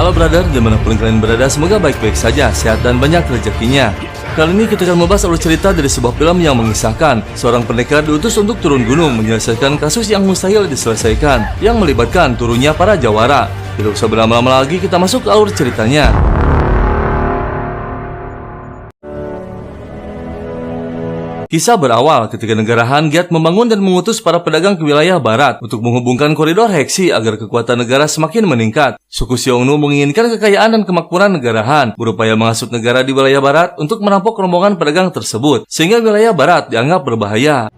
Halo brother, dimanapun kalian berada, semoga baik-baik saja, sehat dan banyak rezekinya. Kali ini kita akan membahas alur cerita dari sebuah film yang mengisahkan seorang pendekar diutus untuk turun gunung menyelesaikan kasus yang mustahil diselesaikan, yang melibatkan turunnya para jawara. Tidak usah berlama-lama lagi, kita masuk ke alur ceritanya. Kisah berawal ketika negara Han giat membangun dan mengutus para pedagang ke wilayah barat untuk menghubungkan koridor heksi agar kekuatan negara semakin meningkat. Suku Xiongnu menginginkan kekayaan dan kemakmuran negara Han, berupaya menghasut negara di wilayah barat untuk merampok rombongan pedagang tersebut, sehingga wilayah barat dianggap berbahaya.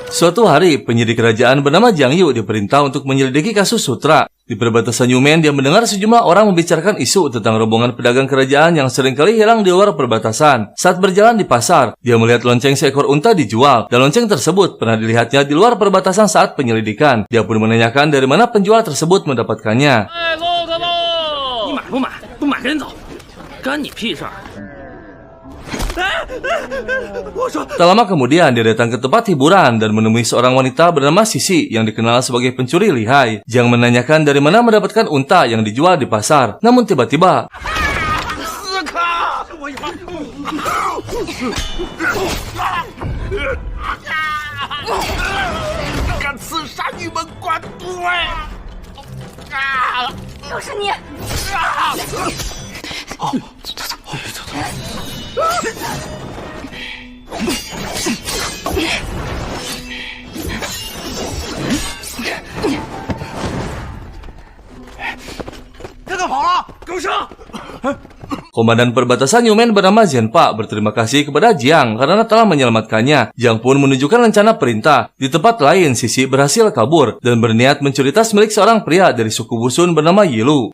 Suatu hari, penyidik kerajaan bernama Jiang Yu diperintah untuk menyelidiki kasus sutra. Di perbatasan Yumen, dia mendengar sejumlah orang membicarakan isu tentang rombongan pedagang kerajaan yang seringkali hilang di luar perbatasan. Saat berjalan di pasar, dia melihat lonceng seekor unta dijual, dan lonceng tersebut pernah dilihatnya di luar perbatasan saat penyelidikan. Dia pun menanyakan dari mana penjual tersebut mendapatkannya. Tak lama kemudian dia datang ke tempat hiburan dan menemui seorang wanita bernama Sisi yang dikenal sebagai pencuri lihai. Jiang menanyakan dari mana mendapatkan unta yang dijual di pasar. Namun tiba-tiba Komandan perbatasan Yumen bernama Zhenpa berterima kasih kepada Jiang karena telah menyelamatkannya. Jiang pun menunjukkan rencana perintah. Di tempat lain, Sisi berhasil kabur dan berniat mencuri tas milik seorang pria dari suku Wusun bernama Yilu.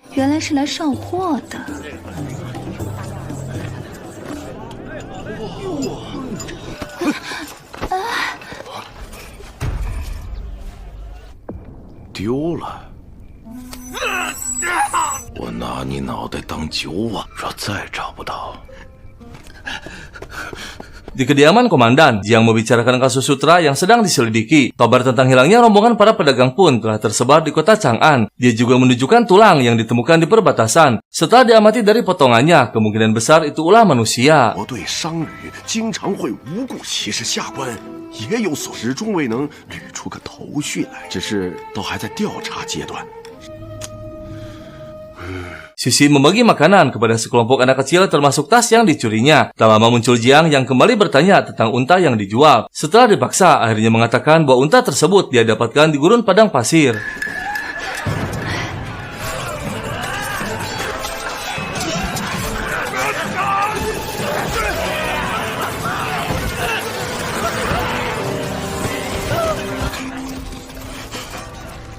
Di kediaman komandan, Jiang membicarakan kasus sutra yang sedang diselidiki. Kabar tentang hilangnya rombongan para pedagang pun telah tersebar di kota Chang'an. Dia juga menunjukkan tulang yang ditemukan di perbatasan. Setelah diamati dari potongannya, kemungkinan besar itu ulah manusia. Sisi membagi makanan kepada sekelompok anak kecil termasuk tas yang dicurinya. Tak lama muncul Jiang yang kembali bertanya tentang unta yang dijual. Setelah dipaksa, akhirnya mengatakan bahwa unta tersebut dia dapatkan di gurun padang pasir.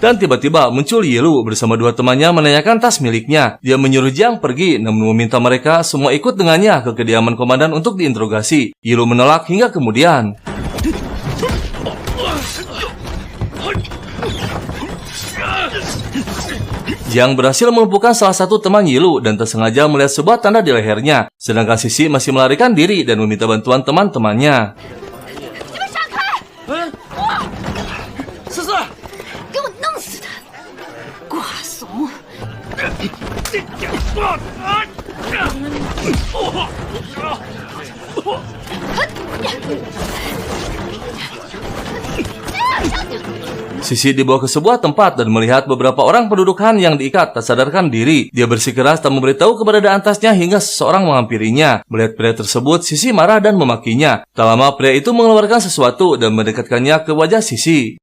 Dan tiba-tiba muncul Yilu bersama dua temannya menanyakan tas miliknya. Dia menyuruh Jiang pergi, namun meminta mereka semua ikut dengannya ke kediaman komandan untuk diinterogasi. Yilu menolak hingga kemudian Jiang berhasil melumpuhkan salah satu teman Yilu dan tersengaja melihat sebuah tanda di lehernya. Sedangkan Sisi masih melarikan diri dan meminta bantuan teman-temannya. Sisi dibawa ke sebuah tempat dan melihat beberapa orang penduduk Han yang diikat tak sadarkan diri. Dia bersikeras tak memberitahu keberadaan tasnya hingga seseorang menghampirinya. Melihat pria tersebut, Sisi marah dan memakinya. Tak lama pria itu mengeluarkan sesuatu dan mendekatkannya ke wajah Sisi.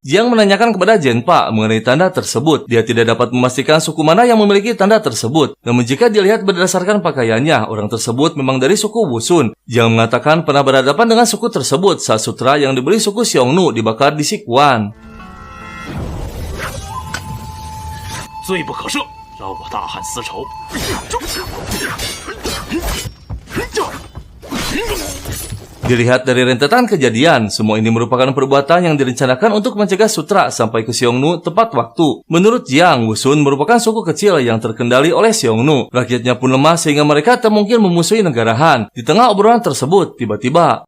Jiang menanyakan kepada Zhenpa mengenai tanda tersebut. Dia tidak dapat memastikan suku mana yang memiliki tanda tersebut. Namun jika dilihat berdasarkan pakaiannya, orang tersebut memang dari suku Wusun. Jiang mengatakan pernah berhadapan dengan suku tersebut saat sutra yang dibeli suku Xiongnu dibakar di Sichuan. 罪不可赦，让我大汉私仇。 Di Dilihat dari rentetan kejadian, semua ini merupakan perbuatan yang direncanakan untuk mencegah Sutra sampai ke Xiongnu tepat waktu. Menurut Jiang, Wusun merupakan suku kecil yang terkendali oleh Xiongnu. Rakyatnya pun lemah sehingga mereka tak mungkin memusuhi negara Han. Di tengah obrolan tersebut, tiba-tiba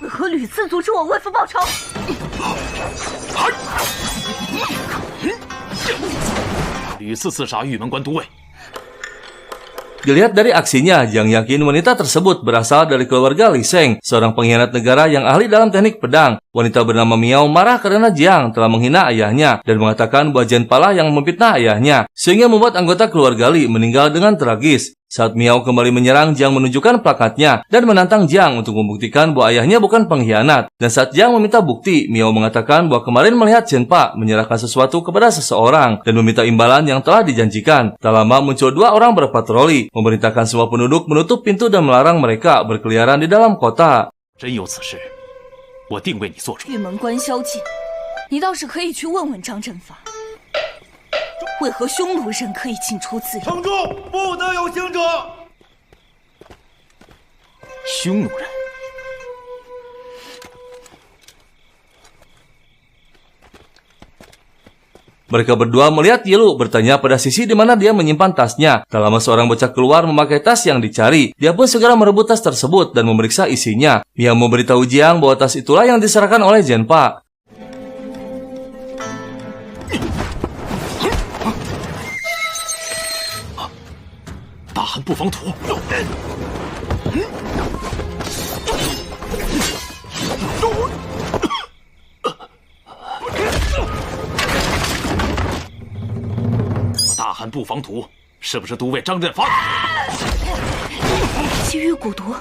为何屡次阻止我为父报仇？ 屡次刺杀玉门关都尉， Dilihat dari aksinya, Jiang yakin wanita tersebut berasal dari keluarga Li Sheng, seorang pengkhianat negara yang ahli dalam teknik pedang. Wanita bernama Miao marah karena Jiang telah menghina ayahnya dan mengatakan bahwa Jian Pala yang memfitnah ayahnya, sehingga membuat anggota keluarga Li meninggal dengan tragis. Saat Miao kembali menyerang, Jiang menunjukkan plakatnya dan menantang Jiang untuk membuktikan bahwa ayahnya bukan pengkhianat. Dan saat Jiang meminta bukti, Miao mengatakan bahwa kemarin melihat Zhenpa menyerahkan sesuatu kepada seseorang dan meminta imbalan yang telah dijanjikan. Tak lama muncul 2 orang berpatroli, memerintahkan semua penduduk menutup pintu dan melarang mereka berkeliaran di dalam kota. 真有此事，我定为你做主。玉门关宵禁，你倒是可以去问问张振法，为何匈奴人可以进出自由？ 城中不得有行者。 匈奴人， Mereka berdua melihat Yilu bertanya pada Sisi di mana dia menyimpan tasnya. Tak lama seorang bocah keluar memakai tas yang dicari. Dia pun segera merebut tas tersebut dan memeriksa isinya. Miao memberitahu Jiang bahwa tas itulah yang diserahkan oleh Zhenpa. 大汗不防土。 大汗不防土，是不是都尉张振发？ 西域蛊毒，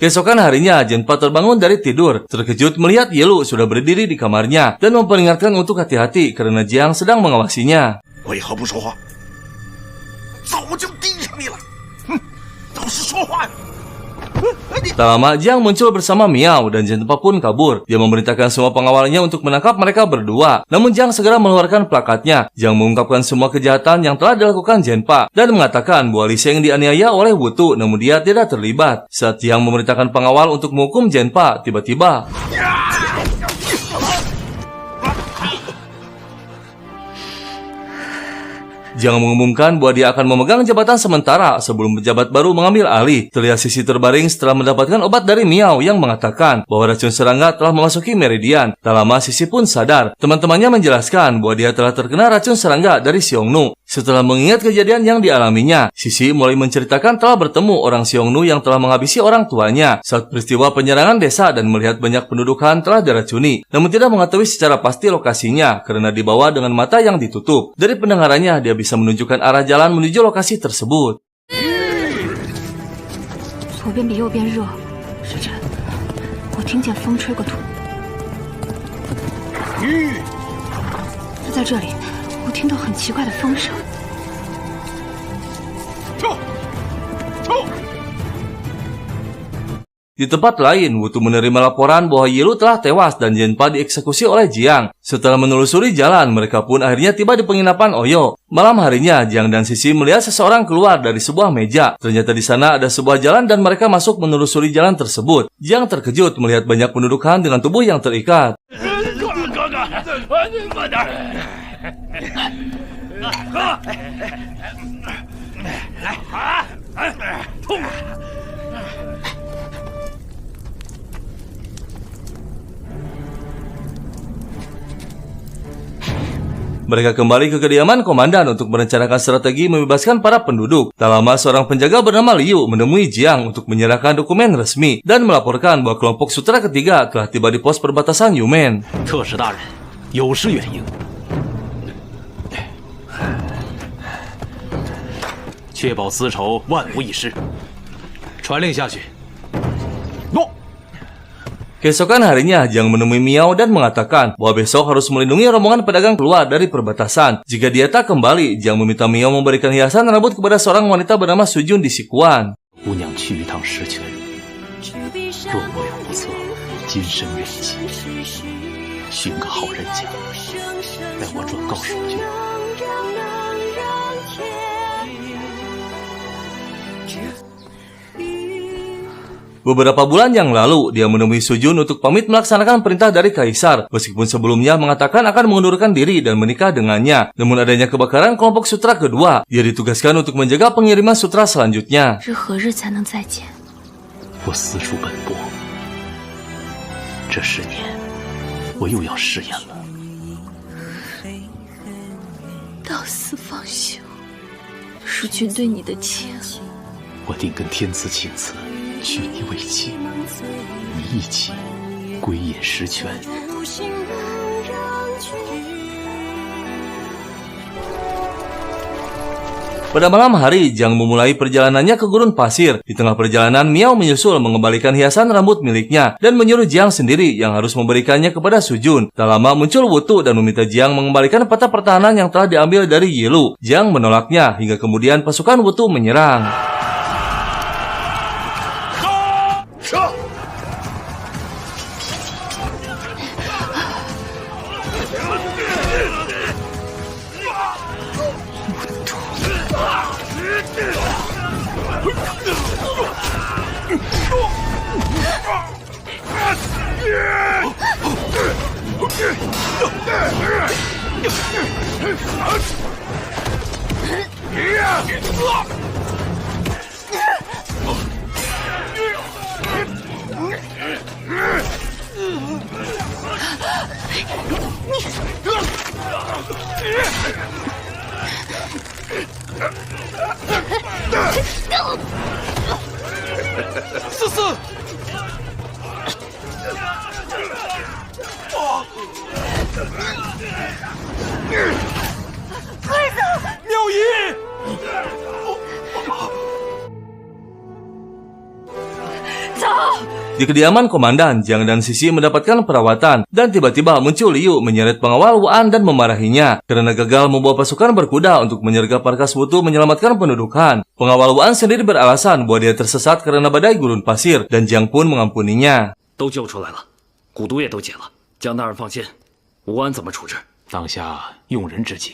Keesokan harinya, Zhenpa terbangun dari tidur, terkejut melihat Yilu sudah berdiri di kamarnya dan memperingatkan untuk hati-hati karena Jiang sedang mengawasinya. 为何不说话？早就盯上你了，哼，倒是说话呀！ Tak lama, Jiang muncul bersama Miao dan Zhenpa pun kabur. Dia memerintahkan semua pengawalnya untuk menangkap mereka berdua. Namun Jiang segera mengeluarkan plakatnya. Jiang mengungkapkan semua kejahatan yang telah dilakukan Zhenpa dan mengatakan bahwa Li Sheng dianiaya oleh Wutu namun dia tidak terlibat. Saat Jiang memerintahkan pengawal untuk menghukum Zhenpa, tiba-tiba Jiang mengumumkan bahwa dia akan memegang jabatan sementara sebelum pejabat baru mengambil alih. Terlihat Sisi terbaring setelah mendapatkan obat dari Miao yang mengatakan bahwa racun serangga telah memasuki meridian. Tak lama Sisi pun sadar. Teman-temannya menjelaskan bahwa dia telah terkena racun serangga dari Xiongnu. Setelah mengingat kejadian yang dialaminya, Sisi mulai menceritakan telah bertemu orang Xiongnu yang telah menghabisi orang tuanya saat peristiwa penyerangan desa dan melihat banyak penduduk Han telah diracuni, namun tidak mengetahui secara pasti lokasinya karena dibawa dengan mata yang ditutup. Dari pendengarannya, dia bisa menunjukkan arah jalan menuju lokasi tersebut. 左边比右边热，时辰，我听见风吹过土。在这里，我听到很奇怪的风声。 Di tempat lain, Wutu menerima laporan bahwa Yilu telah tewas dan Zhenpa dieksekusi oleh Jiang. Setelah menelusuri jalan, mereka pun akhirnya tiba di penginapan Oyo. Malam harinya, Jiang dan Sisi melihat seseorang keluar dari sebuah meja. Ternyata di sana ada sebuah jalan dan mereka masuk menelusuri jalan tersebut. Jiang terkejut melihat banyak penduduk Han dengan tubuh yang terikat. Mereka kembali ke kediaman komandan untuk merencanakan strategi membebaskan para penduduk. Tak lama seorang penjaga bernama Liu menemui Jiang untuk menyerahkan dokumen resmi dan melaporkan bahwa kelompok Sutra ketiga telah tiba di pos perbatasan Yumen. 特使大人，有失远迎，确保丝绸万无一失。传令下去。 Keesokan harinya, Jiang menemui Miao dan mengatakan bahwa besok harus melindungi rombongan pedagang keluar dari perbatasan. Jika dia tak kembali, Jiang meminta Miao memberikan hiasan rambut kepada seorang wanita bernama Sujun di Sikuan. 姑娘去一趟石泉，若我有不测，今生缘尽，寻个好人家，待我转告蜀军。 Beberapa bulan yang lalu, dia menemui Sujun untuk pamit melaksanakan perintah dari Kaisar, meskipun sebelumnya mengatakan akan mengundurkan diri dan menikah dengannya. Namun adanya kebakaran kelompok sutra kedua, dia ditugaskan untuk menjaga pengiriman sutra selanjutnya. 日何日才能再见？ 我四处奔波，这10年，我又要试验了。 到死方休，蜀军对你的情， 我定跟天子请辞，娶你为妻，你一起归隐石泉。 Pada malam hari, Jiang memulai perjalanannya ke gurun pasir. Di tengah perjalanan, Miao menyusul mengembalikan hiasan rambut miliknya dan menyuruh Jiang sendiri yang harus memberikannya kepada Sujun. Tak lama muncul Wutu dan meminta Jiang mengembalikan peta pertahanan yang telah diambil dari Yilu. Jiang menolaknya hingga kemudian pasukan Wutu menyerang. Di kediaman komandan, Jiang dan Sisi mendapatkan perawatan dan tiba-tiba muncul Liu menyeret pengawal Wuan dan memarahinya karena gagal membawa pasukan berkuda untuk menyergap markas Wutu menyelamatkan pendudukan. Pengawal Wuan sendiri beralasan bahwa dia tersesat karena badai gurun pasir dan Jiang pun mengampuninya. 都救出来了，蛊毒也都解了，江大人放心，吴安怎么处置？当下用人之急，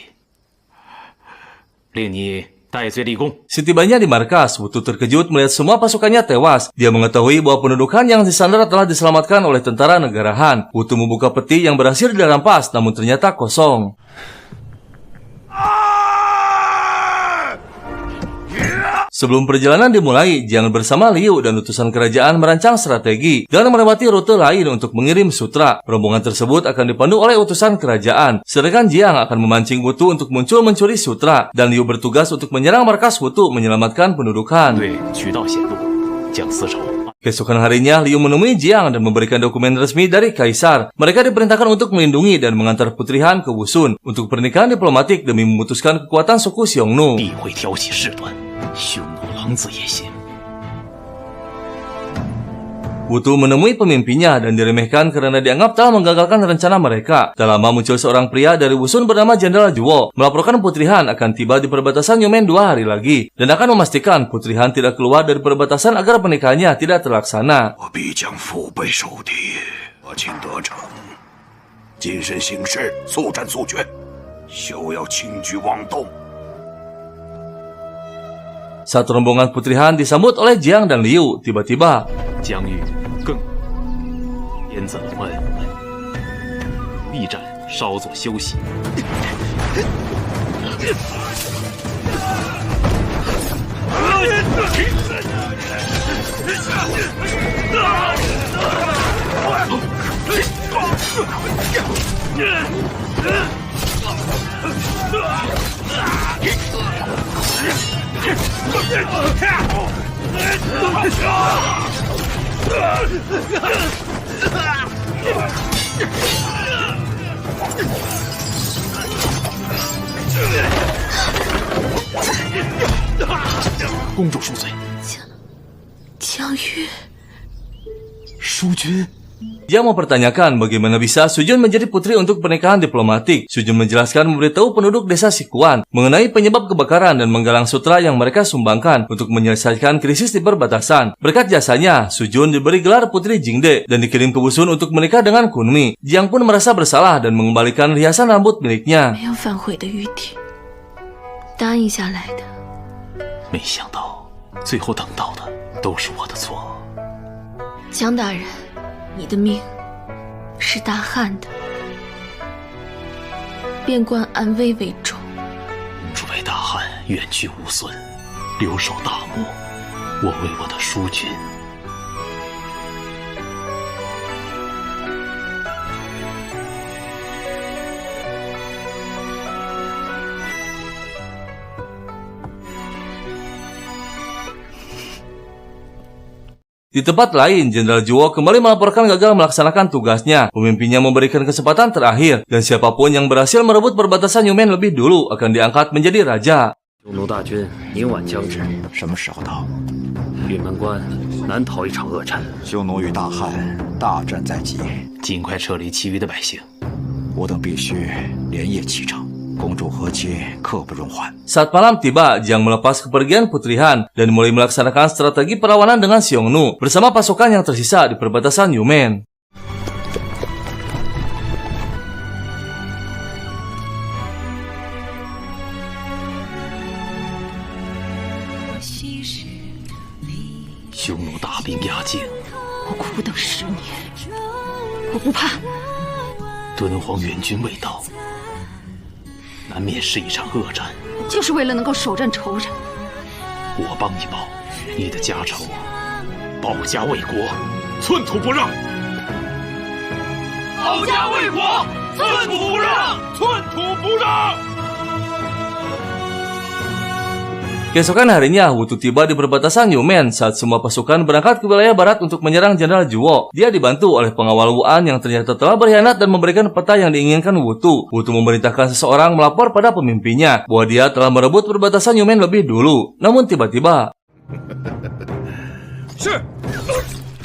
令你戴罪立功。 Setibanya di markas, Wutu terkejut melihat semua pasukannya tewas. Dia mengetahui bahwa pendudukan yang disandera telah diselamatkan oleh tentara negara Han. Wutu membuka peti yang berhasil dirampas, namun ternyata kosong. Sebelum perjalanan dimulai, Jiang bersama Liu dan utusan kerajaan merancang strategi dan melewati rute lain untuk mengirim sutra. Rombongan tersebut akan dipandu oleh utusan kerajaan, sedangkan Jiang akan memancing Wutu untuk muncul mencuri sutra, dan Liu bertugas untuk menyerang markas Wutu menyelamatkan pendudukan. Keesokan harinya, Liu menemui Jiang dan memberikan dokumen resmi dari Kaisar. Mereka diperintahkan untuk melindungi dan mengantar Putri Han ke Wusun untuk pernikahan diplomatik demi memutuskan kekuatan suku Xiongnu. Wutu menemui pemimpinnya dan diremehkan karena dianggap telah menggagalkan rencana mereka. Tak lama muncul seorang pria dari Wusun bernama Jenderal Juwo melaporkan Putri Han akan tiba di perbatasan Yumen 2 hari lagi dan akan memastikan Putri Han tidak keluar dari perbatasan agar pernikahannya tidak terlaksana. Saat rombongan Putri Han disambut oleh Jiang dan Liu, tiba-tiba 相遇。淑君， Jiang mempertanyakan bagaimana bisa Sujun menjadi putri untuk pernikahan diplomatik. Sujun menjelaskan memberitahu penduduk desa Sikuan mengenai penyebab kebakaran dan menggalang sutra yang mereka sumbangkan untuk menyelesaikan krisis di perbatasan. Berkat jasanya, Sujun diberi gelar Putri Jingde dan dikirim ke Wusun untuk menikah dengan Kunmi. Jiang pun merasa bersalah dan mengembalikan riasan rambut miliknya. 没有反悔的余地，答应下来的。没想到最后等到的都是我的错。江大人，你的命是大汉的，便冠安危为重。诸位大汉远去无孙，留守大漠，我为我的淑君。 Di tempat lain, Jenderal Zhuo kembali melaporkan gagal melaksanakan tugasnya. Pemimpinnya memberikan kesempatan terakhir, dan siapapun yang berhasil merebut perbatasan Yumen lebih dulu akan diangkat menjadi raja. 匈奴大军明晚将至，什么时候到？闵门关难逃一场恶战。匈奴与大汉大战在即，尽快撤离其余的百姓。我等必须连夜启程。公主和妻刻不容缓。 Saat malam tiba, Jiang melepas kepergian Putri Han dan mulai melaksanakan strategi perlawanan dengan Xiongnu bersama pasukan yang tersisa di perbatasan Yumen. “匈奴大兵压境，我苦等10年，我不怕。敦煌援军未到。” 难免是一场恶战，就是为了能够手刃仇人。我帮你报，你的家仇，保家卫国，寸土不让。保家卫国，寸土不让，寸土不让。 Keesokan harinya, Wutu tiba di perbatasan Yumen saat semua pasukan berangkat ke wilayah barat untuk menyerang Jenderal Zhuo. Dia dibantu oleh pengawal Wuan yang ternyata telah berkhianat dan memberikan peta yang diinginkan Wutu. Wutu memerintahkan seseorang melapor pada pemimpinnya bahwa dia telah merebut perbatasan Yumen lebih dulu. Namun tiba-tiba,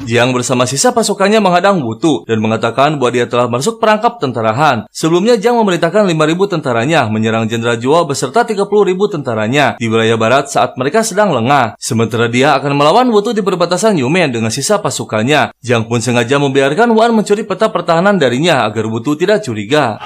Jiang bersama sisa pasukannya menghadang Wutu dan mengatakan bahwa dia telah masuk perangkap tentara Han. Sebelumnya Jiang memerintahkan 5.000 tentaranya menyerang Jenderal Zhuo beserta 30.000 tentaranya di wilayah barat saat mereka sedang lengah. Sementara dia akan melawan Wutu di perbatasan Yumen dengan sisa pasukannya. Jiang pun sengaja membiarkan Wuan mencuri peta pertahanan darinya agar Wutu tidak curiga.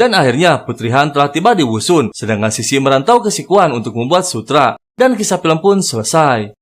Dan akhirnya Putri Han telah tiba di Wusun, sedangkan Sisi merantau ke Sikuan untuk membuat sutra. Dan kisah film pun selesai.